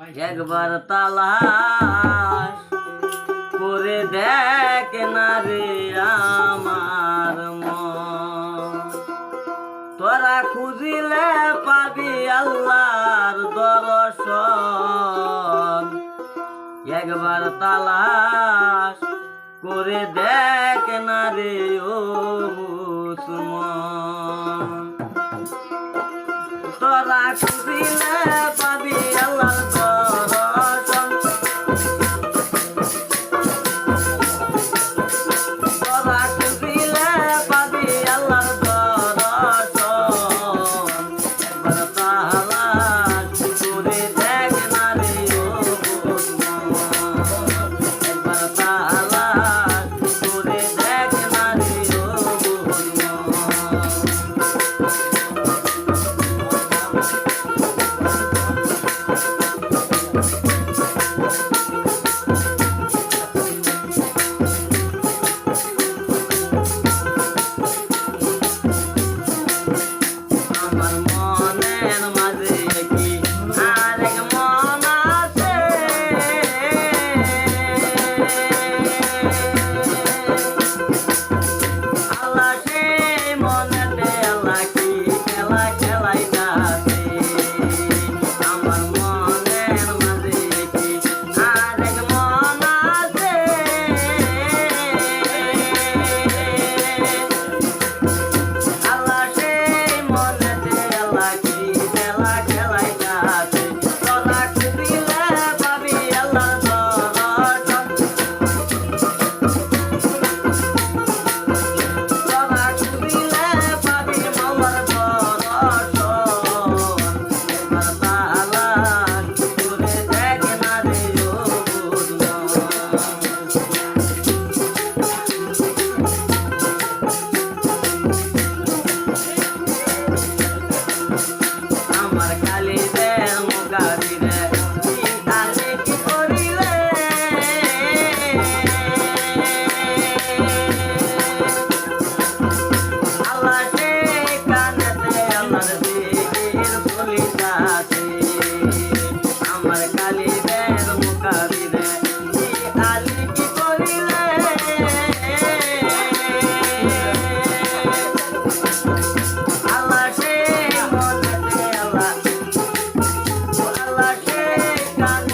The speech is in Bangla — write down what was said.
একবার তালাশ করে দেখ না রে আমার মন, তোরা খুঁজিলে পাবি আল্লাহর দর্শন। একবার তালাশ করে দেখ না রে ও মুসলমান, তোরা খুঁজিলে পাবি আল্লাহর দর্শন। তোরা খুঁজিলে পাবি আল্লাহর দর্শন। একবার তালাশ করে দেখ না রে ও মুসলমান, একবার তালাশ করে দেখ না রে ও আমার মনের মাঝে কি আরেক মন আছে, আল্লাহ সেই মনেতে আল্লাহ কি খেলা খেলাইতাছে। আমার মনের মাঝে কি আরেক মন আছে, আল্লাহ সেই মনেতে আল্লাহ কি খেলা খেলাইতাছে। তোরা খুঁজিলে পাবি আল্লাহর দর্শন, তোরা খুঁজিলে পাবি মাওলার দর্শন। একবার তালাশ করে দেখ না রে ও আমার কালিদের মুগারিরে আলে কি করিলে, আল্লাহ সেই কানেতে আল্লাহর জিকির বলিতাছে। আমার কালিদের মুগারিরে আলে কি করিলে, আল্লাহ সেই মনেতে আল্লাহ সেই কানে